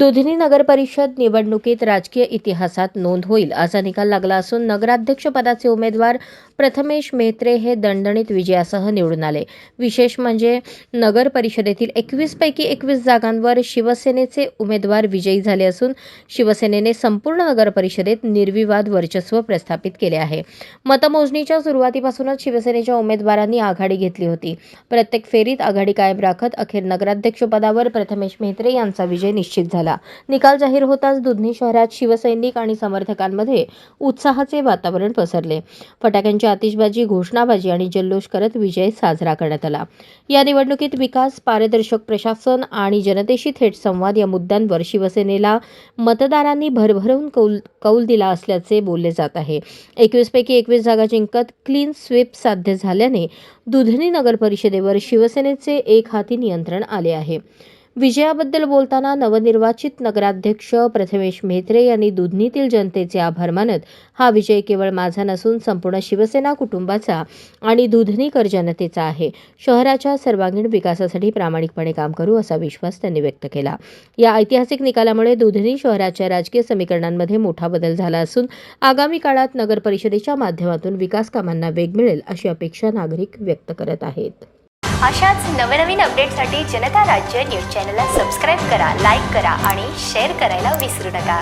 दुधनी नगरपरिषद निवडणुकीत राजकीय इतिहासात नोंद होईल असा निकाल लागला असून नगराध्यक्ष पदाचे उमेदवार प्रथमेश मेहत्रे हे दणदणीत विजयासह निवडून आले। विशेष म्हणजे नगर परिषदेतील 21 पैकी 21 जागांवर शिवसेनेचे उमेदवार विजयी झाले असून शिवसेनेने संपूर्ण नगर परिषदेत निर्विवाद वर्चस्व प्रस्थापित केले आहे। मतमोजणीच्या सुरुवातीपासूनच शिवसेनेच्या उमेदवारांनी आघाडी घेतली होती। प्रत्येक फेरीत आघाडी कायम राखत अखेर नगराध्यक्ष पदावर प्रथमेश मेहत्रे यांचा विजय निश्चित झाला। निकाल जाहीर होताच दुधनी शहरात शिवसैनिक आणि समर्थकांमध्ये उत्साहाचे वातावरण पसरले। फटाक्यांची आतिषबाजी, घोषणाबाजी आणि जल्लोष करत विजय साजरा करण्यात आला। या निवडणुकीत विकास, पारदर्शक प्रशासन आणि जनतेशी थेट संवाद या मुद्द्यांवर शिवसेनेला मतदारांनी भरभरून कौल दिला असल्याचे बोलले जात आहे। 21 पैकी 21 जागा जिंकत क्लीन स्वीप साध्य झाल्याने दुधनी नगर परिषदेवर शिवसेनेचे एकहाती नियंत्रण आले आहे। विजयाबद्दल बोलताना नवनिर्वाचित नगराध्यक्ष प्रथमेश मेहत्रे यांनी दुधनीतील जनतेचे आभार मानत हा विजय केवळ माझा नसून संपूर्ण शिवसेना कुटुंबाचा आणि दुधनीकर जनतेचा आहे। शहराच्या सर्वांगीण विकासासाठी प्रामाणिकपणे काम करू असा विश्वास त्यांनी व्यक्त केला। या ऐतिहासिक निकालामुळे दुधनी शहराच्या राजकीय समीकरणांमध्ये मोठा बदल झाला असून आगामी काळात नगर परिषदेच्या माध्यमातून विकास कामांना वेग मिळेल अशी अपेक्षा नागरिक व्यक्त करत आहेत। अशाच नवनवीन अपडेटसाठी जनता राज्य न्यूज चॅनलला सबस्क्राईब करा, लाईक करा आणि शेअर करायला विसरू नका।